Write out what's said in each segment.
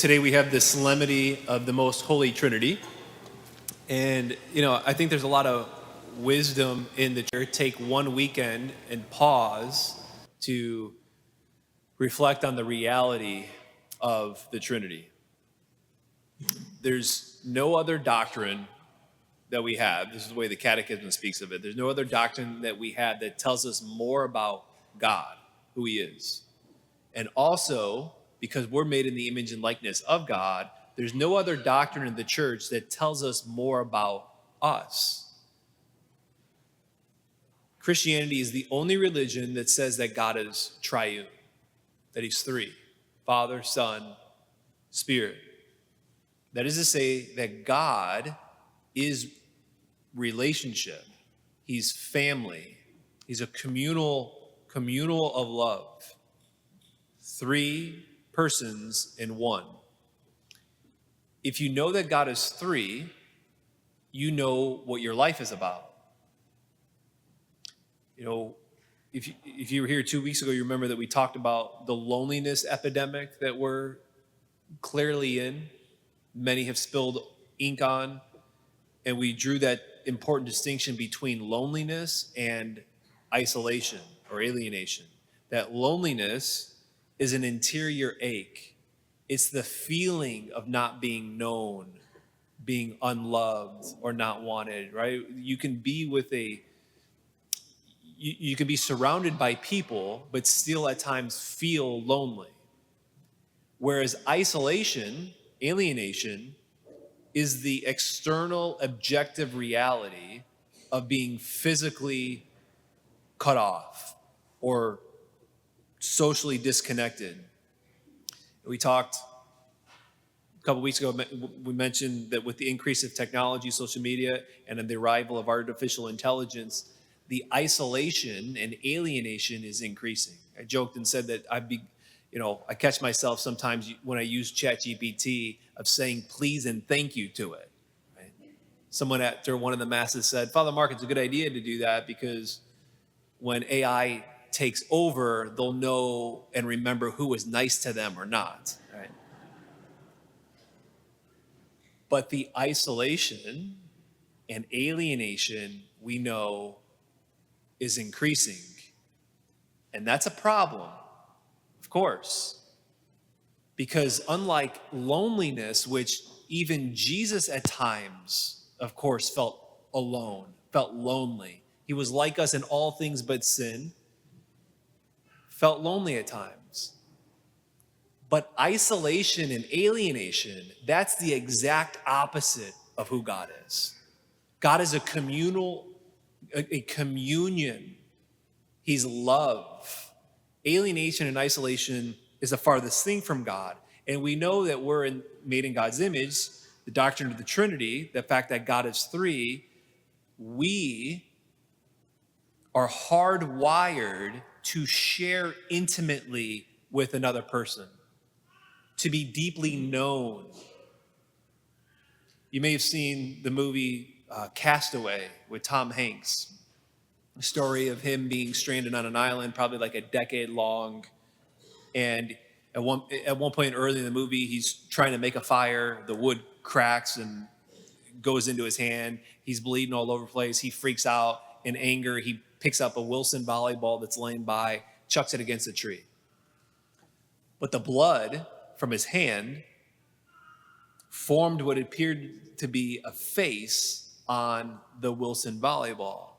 Today we have the solemnity of the Most Holy Trinity. And, I think there's a lot of wisdom in the church. Take one weekend and pause to reflect on the reality of the Trinity. There's no other doctrine that we have. This is the way the Catechism speaks of it. There's no other doctrine that we have that tells us more about God, who He is. And also, because we're made in the image and likeness of God, there's no other doctrine in the church that tells us more about us. Christianity is the only religion that says that God is triune, that He's three: Father, Son, Spirit. That is to say that God is relationship. He's family. He's a communal of love. Three persons in one. If you know that God is three, you know what your life is about. If you were here 2 weeks ago, you remember that we talked about the loneliness epidemic that we're clearly in. Many have spilled ink on, and we drew that important distinction between loneliness and isolation or alienation. That loneliness is an interior ache. It's the feeling of not being known, being unloved or not wanted, right? You can be you can be surrounded by people, but still at times feel lonely. Whereas isolation, alienation, is the external objective reality of being physically cut off or socially disconnected. We talked a couple weeks ago, we mentioned that with the increase of technology, social media, and the arrival of artificial intelligence, the isolation and alienation is increasing. I joked and said that I catch myself sometimes when I use ChatGPT of saying please and thank you to it. Right? Someone after one of the masses said, Father Mark, it's a good idea to do that because when AI takes over, they'll know and remember who was nice to them or not. Right? But the isolation and alienation we know is increasing. And that's a problem, of course. Because unlike loneliness, which even Jesus at times, of course, felt alone, felt lonely. He was like us in all things but sin, felt lonely at times. But isolation and alienation, that's the exact opposite of who God is. God is a communion. He's love. Alienation and isolation is the farthest thing from God. And we know that we're made in God's image, the doctrine of the Trinity, the fact that God is three. We are hardwired to share intimately with another person, to be deeply known. You may have seen the movie Castaway with Tom Hanks. A story of him being stranded on an island, probably like a decade long. And at one point early in the movie, he's trying to make a fire. The wood cracks and goes into his hand. He's bleeding all over the place. He freaks out in anger. He picks up a Wilson volleyball that's laying by, chucks it against a tree. But the blood from his hand formed what appeared to be a face on the Wilson volleyball.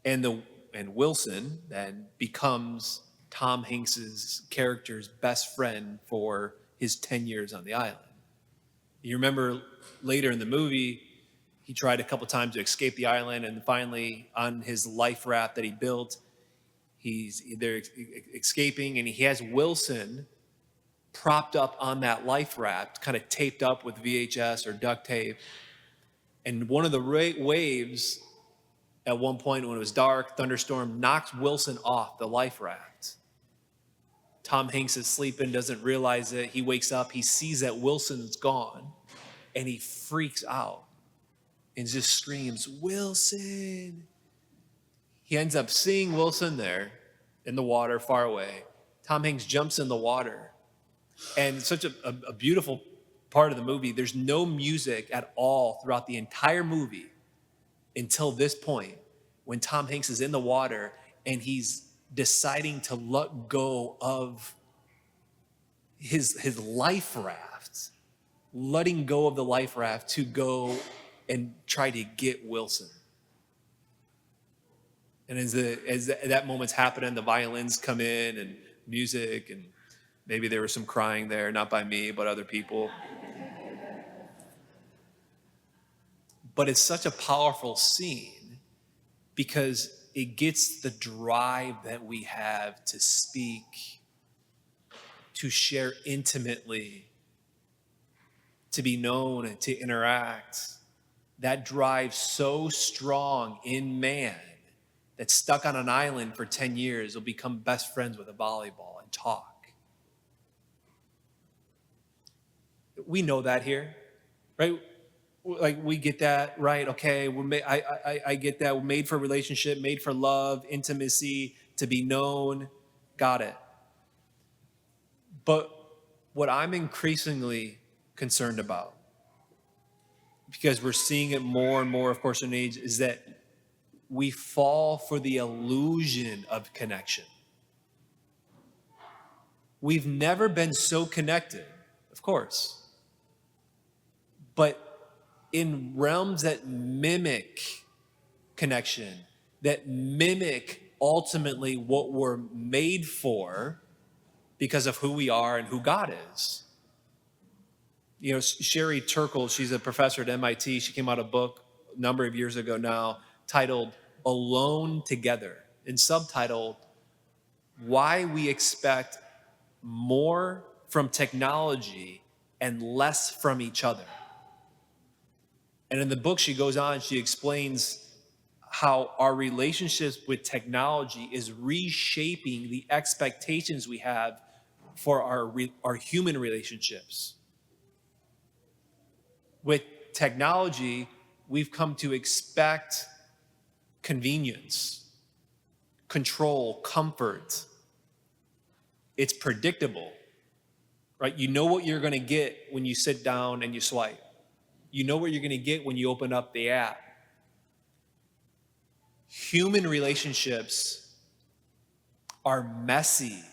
And Wilson then becomes Tom Hanks's character's best friend for his 10 years on the island. You remember later in the movie, he tried a couple times to escape the island, and finally on his life raft that he built, they're escaping, and he has Wilson propped up on that life raft, kind of taped up with VHS or duct tape. And one of the waves at one point when it was dark, thunderstorm, knocks Wilson off the life raft. Tom Hanks is sleeping, doesn't realize it. He wakes up, he sees that Wilson's gone, and he freaks out and just screams, Wilson. He ends up seeing Wilson there in the water far away. Tom Hanks jumps in the water, And such a beautiful part of the movie. There's no music at all throughout the entire movie until this point when Tom Hanks is in the water and he's deciding to let go of his life raft, letting go of the life raft to go and try to get Wilson. And as that moment's happening, the violins come in and music, and maybe there was some crying there, not by me, but other people. But it's such a powerful scene because it gets the drive that we have to speak, to share intimately, to be known and to interact. That drive so strong in man that's stuck on an island for 10 years will become best friends with a volleyball and talk. We know that here, right? Like we get that, right? Okay, I get that. We're made for relationship, made for love, intimacy, to be known. Got it. But what I'm increasingly concerned about, because we're seeing it more and more, of course, in age, is that we fall for the illusion of connection. We've never been so connected, of course, but in realms that mimic connection, that mimic ultimately what we're made for because of who we are and who God is. You know, Sherry Turkle, she's a professor at MIT. She came out a book a number of years ago now titled Alone Together and subtitled Why We Expect More from Technology and Less from Each Other. And in the book, she goes on, she explains how our relationships with technology is reshaping the expectations we have for our human relationships. With technology, we've come to expect convenience, control, comfort. It's predictable, right? You know what you're going to get when you sit down and you swipe. You know what you're going to get when you open up the app. Human relationships are messy.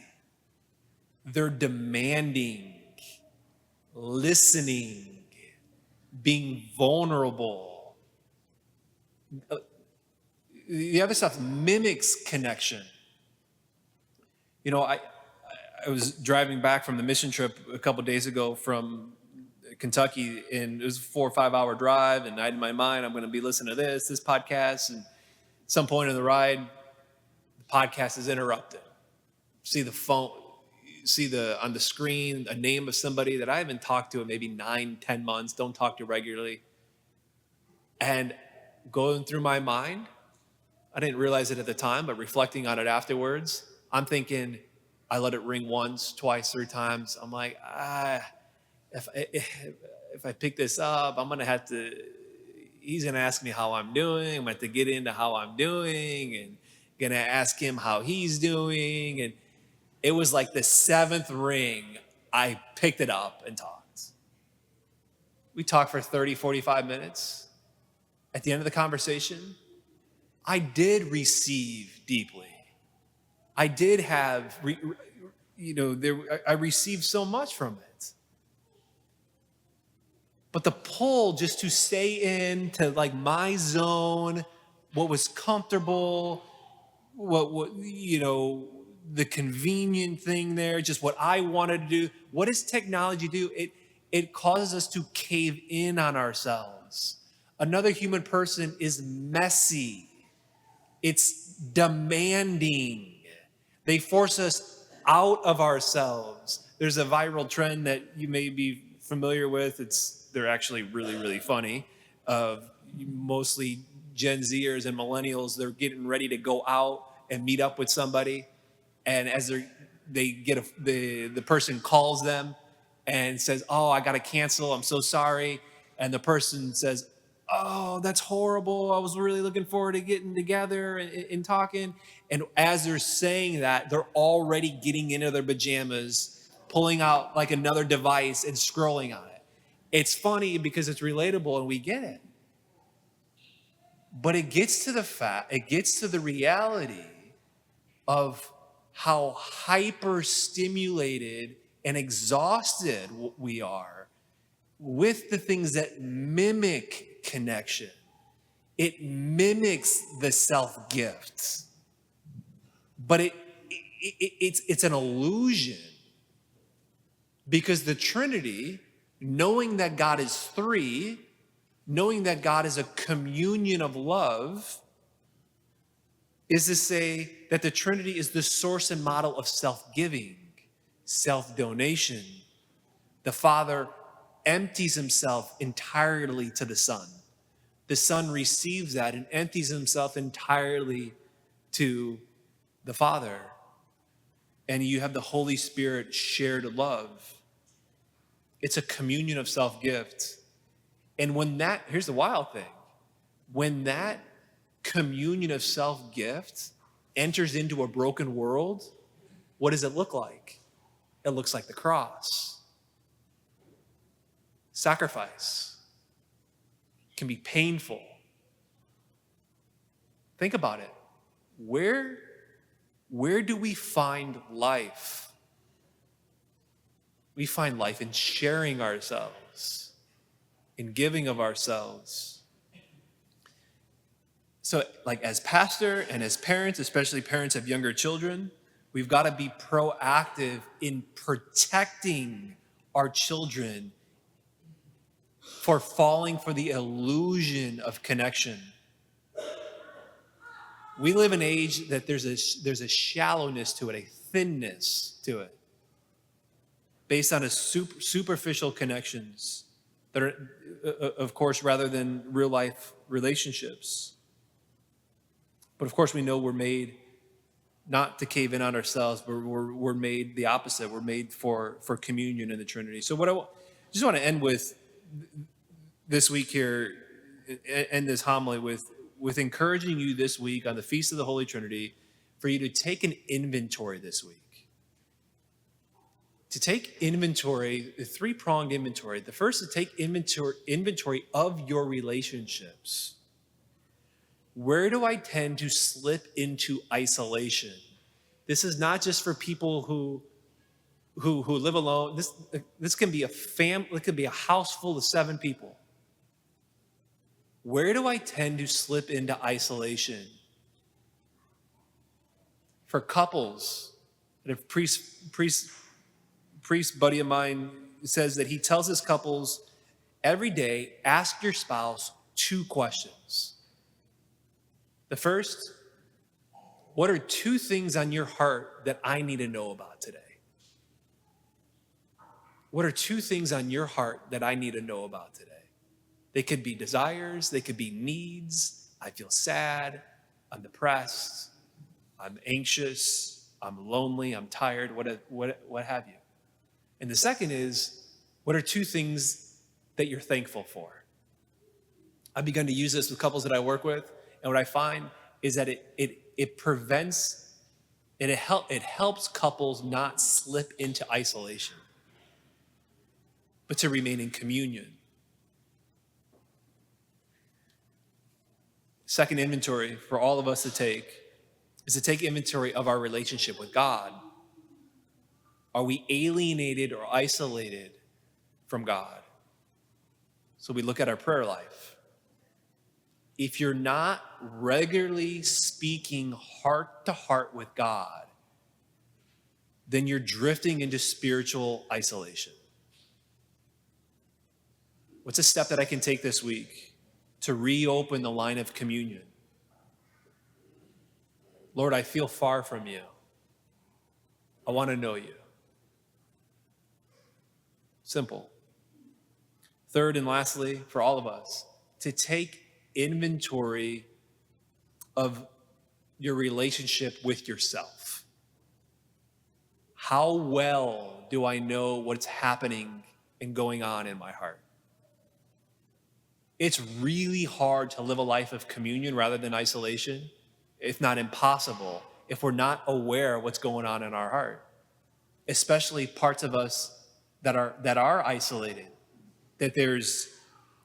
They're demanding, listening, being vulnerable. The other stuff mimics connection. You know, I was driving back from the mission trip a couple of days ago from Kentucky, and it was a 4 or 5 hour drive, and I had in my mind, I'm going to be listening to this podcast, and at some point in the ride, the podcast is interrupted. See the phone, on the screen, a name of somebody that I haven't talked to in maybe 9-10 months, don't talk to regularly. And going through my mind, I didn't realize it at the time, but reflecting on it afterwards, I'm thinking, I let it ring once, twice, 3 times. I'm like, if I pick this up, I'm going to have to, he's going to ask me how I'm doing. I'm going to have to get into how I'm doing and going to ask him how he's doing. And it was like the 7th ring, I picked it up and talked. We talked for 30, 45 minutes. At the end of the conversation, I did receive deeply. I did have, I received so much from it. But the pull just to stay in to like my zone, what was comfortable, the convenient thing there, just what I wanted to do. What does technology do? It causes us to cave in on ourselves. Another human person is messy. It's demanding. They force us out of ourselves. There's a viral trend that you may be familiar with. They're actually really, really funny. Of mostly Gen Zers and millennials, they're getting ready to go out and meet up with somebody. And as they get the person calls them and says, "Oh, I got to cancel. I'm so sorry." And the person says, "Oh, that's horrible. I was really looking forward to getting together and talking." And as they're saying that, they're already getting into their pajamas, pulling out like another device and scrolling on it. It's funny because it's relatable and we get it. But it gets to the reality of how hyper stimulated and exhausted we are with the things that mimic connection. It mimics the self-gift, but it's an illusion, because the Trinity, knowing that God is three, knowing that God is a communion of love, is to say that the Trinity is the source and model of self-giving, self-donation. The Father empties himself entirely to the Son. The Son receives that and empties himself entirely to the Father. And you have the Holy Spirit shared love. It's a communion of self-gift. And here's the wild thing, when that communion of self-gift enters into a broken world, what does it look like? It looks like the cross. Sacrifice can be painful. Think about it. Where do we find life? We find life in sharing ourselves, in giving of ourselves. So, like, as pastor and as parents, especially parents of younger children, we've got to be proactive in protecting our children for falling for the illusion of connection. We live in an age that there's a shallowness to it, a thinness to it, based on a superficial connections that are, of course, rather than real life relationships. But of course, we know we're made not to cave in on ourselves, but we're made the opposite. We're made for communion in the Trinity. So what I just want to end with this week here, end this homily with encouraging you this week on the Feast of the Holy Trinity for you to take an inventory this week. To take inventory, a three-pronged inventory. The first is to take inventory of your relationships. Where do I tend to slip into isolation? This is not just for people who live alone. This can be a family. It could be a house full of 7 people. Where do I tend to slip into isolation? For couples, a priest buddy of mine says that he tells his couples every day, ask your spouse 2 questions. The first, what are 2 things on your heart that I need to know about today? What are 2 things on your heart that I need to know about today? They could be desires, they could be needs. I feel sad, I'm depressed, I'm anxious, I'm lonely, I'm tired, what have you. And the second is, what are 2 things that you're thankful for? I've begun to use this with couples that I work with. And what I find is that it prevents, and it helps couples not slip into isolation, but to remain in communion. Second inventory for all of us to take is to take inventory of our relationship with God. Are we alienated or isolated from God? So we look at our prayer life. If you're not regularly speaking heart to heart with God, then you're drifting into spiritual isolation. What's a step that I can take this week to reopen the line of communion? Lord, I feel far from you. I want to know you. Simple. Third and lastly, for all of us, to take inventory of your relationship with yourself. How well do I know what's happening and going on in my heart? It's really hard to live a life of communion rather than isolation, if not impossible, if we're not aware of what's going on in our heart. especially parts of us that are isolated, that there's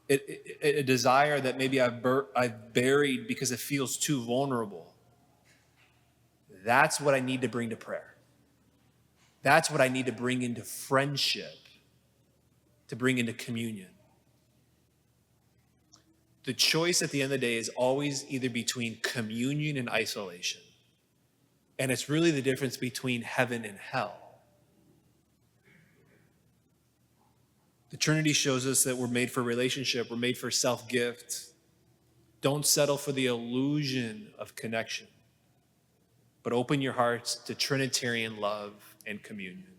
a desire that maybe I've buried because it feels too vulnerable. That's what I need to bring to prayer. That's what I need to bring into friendship, to bring into communion. The choice at the end of the day is always either between communion and isolation. And it's really the difference between heaven and hell. The Trinity shows us that we're made for relationship, we're made for self-gift. Don't settle for the illusion of connection, but open your hearts to Trinitarian love and communion.